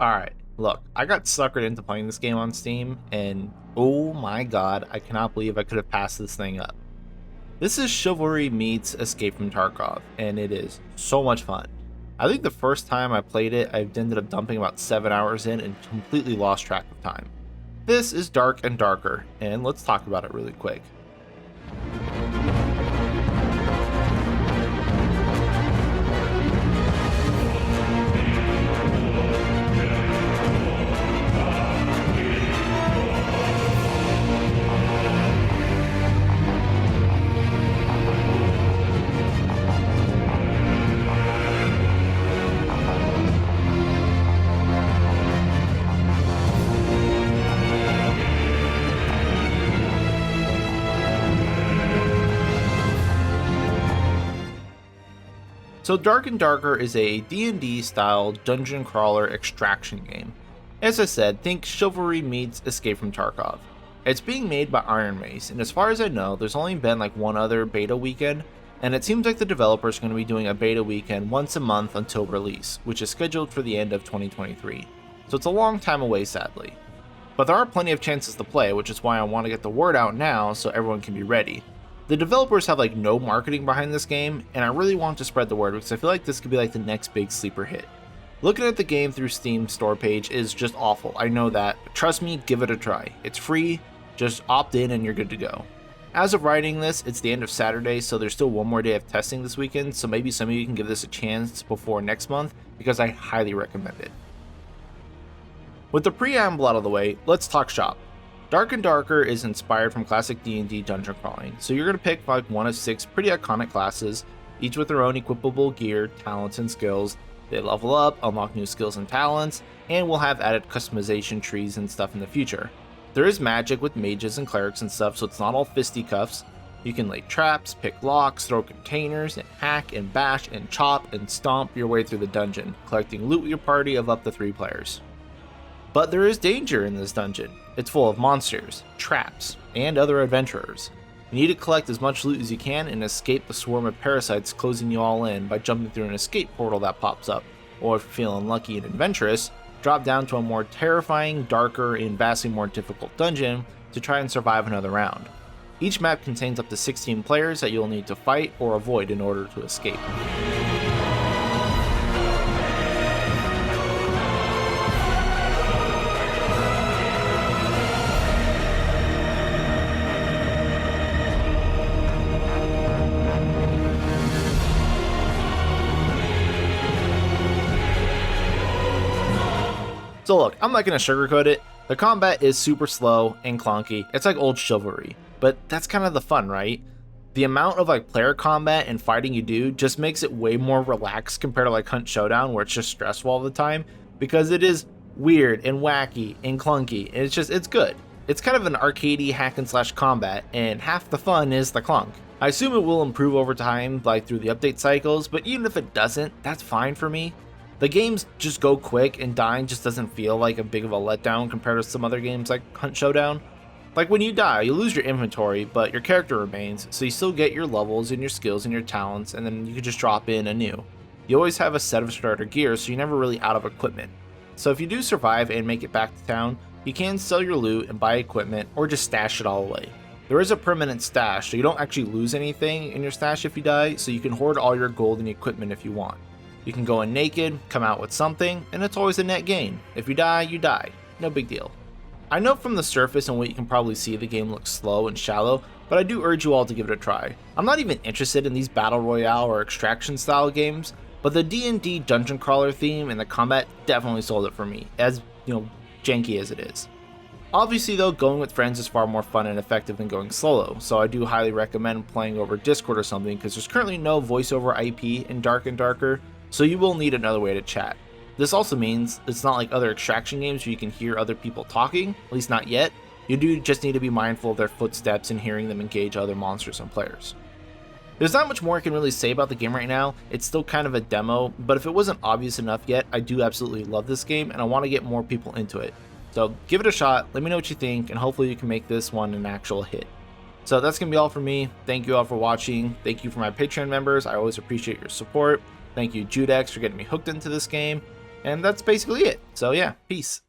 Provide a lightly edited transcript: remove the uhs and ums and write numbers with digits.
Alright, look, I got suckered into playing this game on Steam, and oh my god, I cannot believe I could have passed this thing up. This is Chivalry meets Escape from Tarkov, and it is so much fun. I think the first time I played it, I ended up dumping about 7 hours in and completely lost track of time. This is Dark and Darker, and let's talk about it really quick. So Dark and Darker is a D&D style dungeon crawler extraction game. As I said, think Chivalry meets Escape from Tarkov. It's being made by Iron Mace, and as far as I know, there's only been like one other beta weekend, and it seems like the developers are going to be doing a beta weekend once a month until release, which is scheduled for the end of 2023. So it's a long time away, sadly. But there are plenty of chances to play, which is why I want to get the word out now so everyone can be ready. The developers have like no marketing behind this game, and I really want to spread the word because I feel like this could be like the next big sleeper hit. Looking at the game through Steam store page is just awful, I know that, but trust me, give it a try. It's free, just opt in and you're good to go. As of writing this, it's the end of Saturday, so there's still one more day of testing this weekend, so maybe some of you can give this a chance before next month because I highly recommend it. With the preamble out of the way, let's talk shop. Dark and Darker is inspired from classic D&D dungeon crawling, so you're going to pick like one of 6 pretty iconic classes, each with their own equipable gear, talents, and skills. They level up, unlock new skills and talents, and will have added customization trees and stuff in the future. There is magic with mages and clerics and stuff, so it's not all fisticuffs. You can lay traps, pick locks, throw containers, and hack and bash and chop and stomp your way through the dungeon, collecting loot with your party of up to 3 players. But there is danger in this dungeon. It's full of monsters, traps, and other adventurers. You need to collect as much loot as you can and escape the swarm of parasites closing you all in by jumping through an escape portal that pops up, or if you're feeling lucky and adventurous, drop down to a more terrifying, darker, and vastly more difficult dungeon to try and survive another round. Each map contains up to 16 players that you'll need to fight or avoid in order to escape. So look, I'm not going to sugarcoat it. The combat is super slow and clunky. It's like old Chivalry, but that's kind of the fun, right? The amount of like player combat and fighting you do just makes it way more relaxed compared to like Hunt Showdown, where it's just stressful all the time, because it is weird and wacky and clunky. And it's good. It's kind of an arcadey hack and slash combat, and half the fun is the clunk. I assume it will improve over time, like through the update cycles, but even if it doesn't, that's fine for me. The games just go quick, and dying just doesn't feel like a big of a letdown compared to some other games like Hunt Showdown. Like when you die, you lose your inventory, but your character remains, so you still get your levels and your skills and your talents, and then you can just drop in anew. You always have a set of starter gear, so you're never really out of equipment. So if you do survive and make it back to town, you can sell your loot and buy equipment, or just stash it all away. There is a permanent stash, so you don't actually lose anything in your stash if you die, so you can hoard all your gold and equipment if you want. You can go in naked, come out with something, and it's always a net gain. If you die, you die. No big deal. I know from the surface and what you can probably see the game looks slow and shallow, but I do urge you all to give it a try. I'm not even interested in these battle royale or extraction style games, but the D&D dungeon crawler theme and the combat definitely sold it for me, as janky as it is. Obviously though, going with friends is far more fun and effective than going solo, so I do highly recommend playing over Discord or something, because there's currently no voice over IP in Dark and Darker, so you will need another way to chat. This also means it's not like other extraction games where you can hear other people talking, at least not yet. You do just need to be mindful of their footsteps and hearing them engage other monsters and players. There's not much more I can really say about the game right now. It's still kind of a demo, but if it wasn't obvious enough yet, I do absolutely love this game and I want to get more people into it. So give it a shot, let me know what you think, and hopefully you can make this one an actual hit. So that's going to be all for me. Thank you all for watching. Thank you for my Patreon members. I always appreciate your support. Thank you, Judex, for getting me hooked into this game. And that's basically it. So yeah, peace.